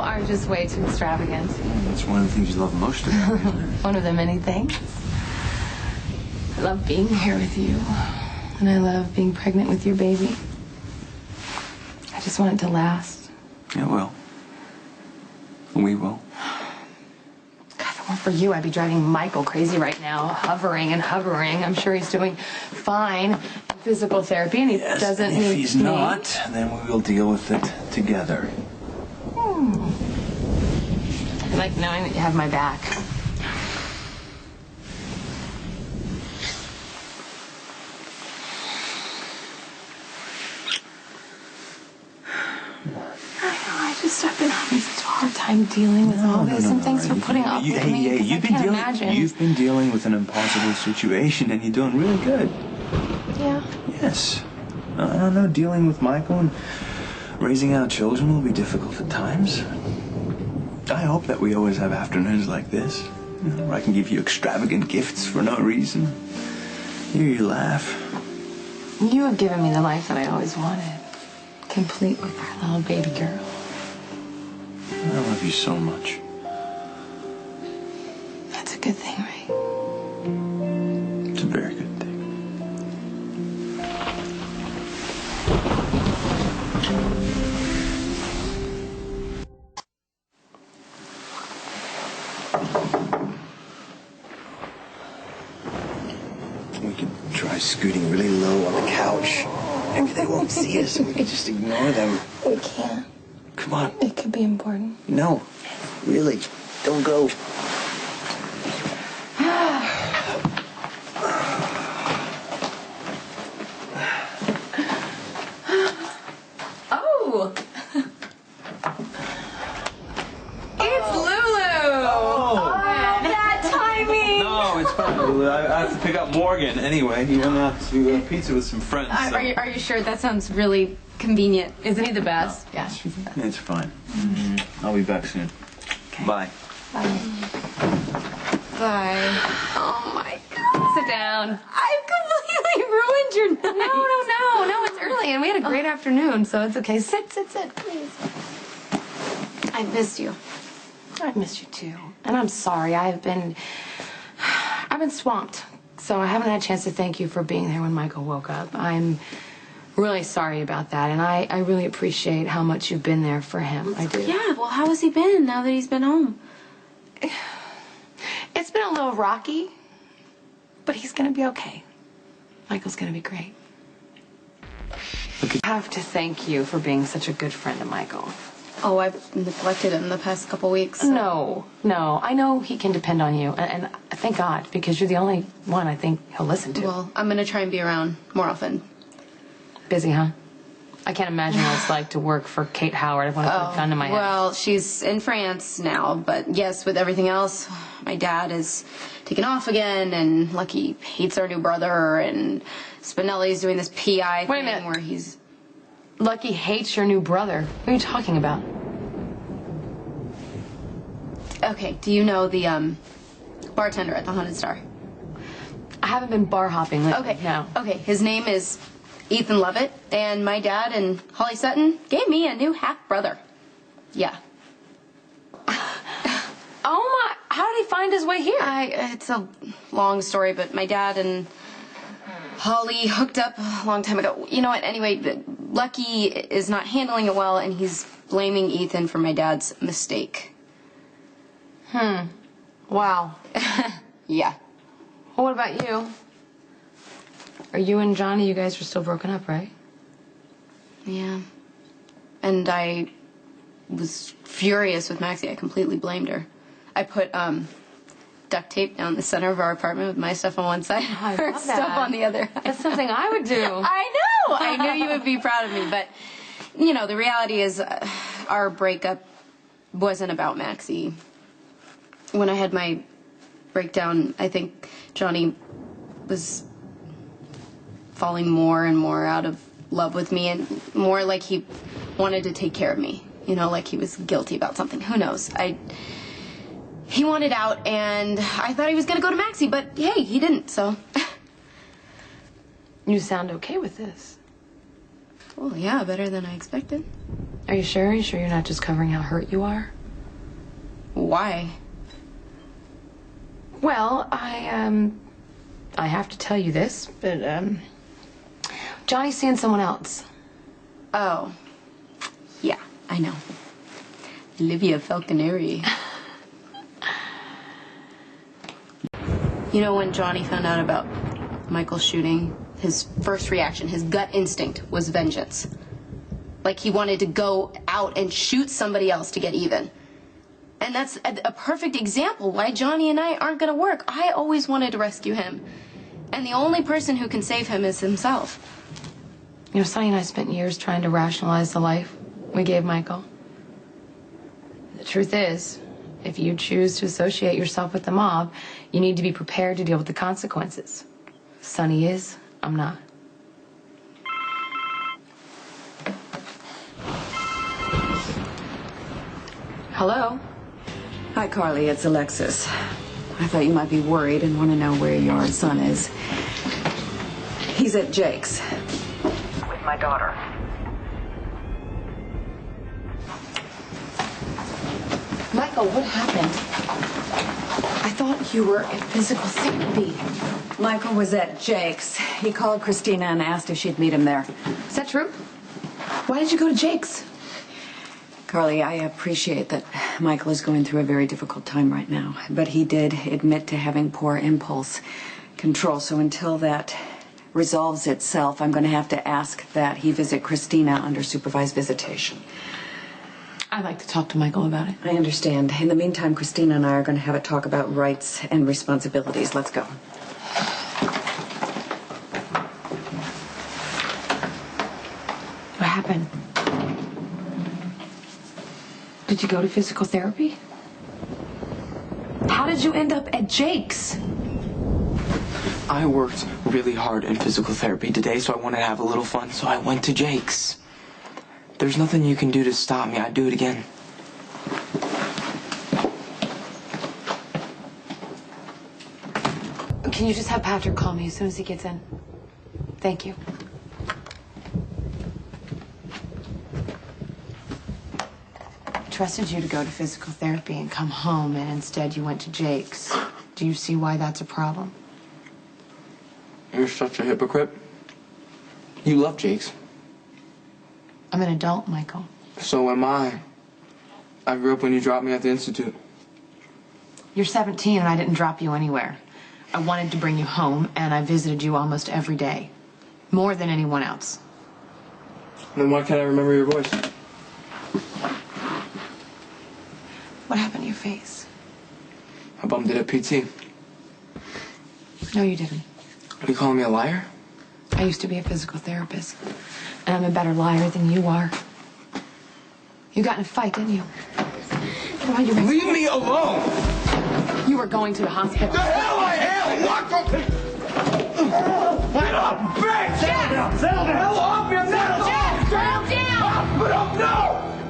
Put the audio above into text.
are just way too extravagant. That's one of the things you love most about me, isn't it? One of the many things. I love being here with you. And I love being pregnant with your baby. I just want it to last. It will. We will. God, if it weren't for you, I'd be driving Michael crazy right now, hovering and hovering. I'm sure he's doing fine in physical therapy, and he doesn't and need if he's me. not, then we will deal with it together. I like knowing that you have my back. I've been having such a hard time dealing with all this, and thanks for putting up with me. Hey, you've been dealing with an impossible situation, and you're doing really good. Yeah. Yes. I don't know, dealing with Michael and raising our children will be difficult at times. I hope that we always have afternoons like this, where I can give you extravagant gifts for no reason. Hear you laugh. You have given me the life that I always wanted, complete with our little baby girl. I love you so much. That's a good thing, right? It's a very good thing. We can try scooting really low on the couch. Maybe they won't see us and we can just ignore them. We can't. Come on. It could be important. No, really, don't go. Oh! It's Lulu! Oh, that timing! no, it's fine, Lulu. I have to pick up Morgan anyway. He went out to pizza with some friends. So. Are you sure? That sounds really convenient. Isn't he the best? Yeah. It's fine. I'll be back soon. Okay. Bye. Bye. Bye. Oh my God. Sit down. I've completely ruined your night. No, it's early and we had a great afternoon, so it's okay. Sit, please. I missed you. I missed you too. And I'm sorry, I've been swamped. So I haven't had a chance to thank you for being there when Michael woke up. I'm really sorry about that, and I really appreciate how much you've been there for him. I do. Yeah, well, how has he been now that he's been home? It's been a little rocky, but he's gonna be okay. Michael's gonna be great. I have to thank you for being such a good friend to Michael. Oh, I've neglected him the past couple weeks. So. No. I know he can depend on you, and thank God, because you're the only one I think he'll listen to. Well, I'm gonna try and be around more often. Busy, huh? I can't imagine what it's like to work for Kate Howard. I want to put a gun to my head. Well, she's in France now, but yes, with everything else, my dad is taken off again, and Lucky hates our new brother, and Spinelli's doing this PI Wait a thing minute. where he's... Lucky hates your new brother. What are you talking about? Okay, do you know the, bartender at the Haunted Star? I haven't been bar hopping lately. Okay, No. okay, his name is Ethan Lovett, and my dad and Holly Sutton gave me a new half-brother. Yeah. Oh my, how did he find his way here? It's a long story, but my dad and Holly hooked up a long time ago. You know what, anyway, Lucky is not handling it well, and he's blaming Ethan for my dad's mistake. Wow. Yeah. Well, what about you? Are you and Johnny, you guys are still broken up, right? Yeah. And I was furious with Maxie. I completely blamed her. I put duct tape down the center of our apartment with my stuff on one side, I her love stuff that. on the other. That's something I would do. I know! I knew you would be proud of me, but, you know, the reality is our breakup wasn't about Maxie. When I had my breakdown, I think Johnny was falling more and more out of love with me, and more like he wanted to take care of me. You know, like he was guilty about something. Who knows? He wanted out, and I thought he was going to go to Maxie, but hey, he didn't, so. You sound okay with this. Well, yeah, better than I expected. Are you sure? Are you sure you're not just covering how hurt you are? Why? Well, I have to tell you this, but, Johnny's seeing someone else. Oh. Yeah, I know. Olivia Falconeri. You know, when Johnny found out about Michael's shooting, his first reaction, his gut instinct was vengeance. Like he wanted to go out and shoot somebody else to get even. And that's a perfect example why Johnny and I aren't going to work. I always wanted to rescue him. And the only person who can save him is himself. You know, Sonny and I spent years trying to rationalize the life we gave Michael. The truth is, if you choose to associate yourself with the mob, you need to be prepared to deal with the consequences. Sonny is, I'm not. Hello? Hi, Carly. It's Alexis. I thought you might be worried and want to know where your son is. He's at Jake's with my daughter. Michael, what happened? I thought you were in physical therapy. Michael was at Jake's. He called Christina and asked if she'd meet him there. Is that true? Why did you go to Jake's? Carly, I appreciate that Michael is going through a very difficult time right now, but he did admit to having poor impulse control, so until that resolves itself, I'm going to have to ask that he visit Christina under supervised visitation. I'd like to talk to Michael about it. I understand. In the meantime, Christina and I are going to have a talk about rights and responsibilities. Let's go. What happened? Did you go to physical therapy? How did you end up at Jake's? I worked really hard in physical therapy today, so I wanted to have a little fun, so I went to Jake's. There's nothing you can do to stop me. I'd do it again. Can you just have Patrick call me as soon as he gets in? Thank you. I trusted you to go to physical therapy and come home, and instead you went to Jake's. Do you see why that's a problem? You're such a hypocrite. You love Jake's. I'm an adult, Michael. So am I. I grew up when you dropped me at the Institute. You're 17 and I didn't drop you anywhere. I wanted to bring you home, and I visited you almost every day. More than anyone else. Then why can't I remember your voice? What happened to your face? I bummed it at PT. No, you didn't. Are you calling me a liar? I used to be a physical therapist, and I'm a better liar than you are. You got in a fight, didn't you? Leave me alone! You were going to the hospital. The hell I am! What the... What up, bitch! Settle down! Settle the hell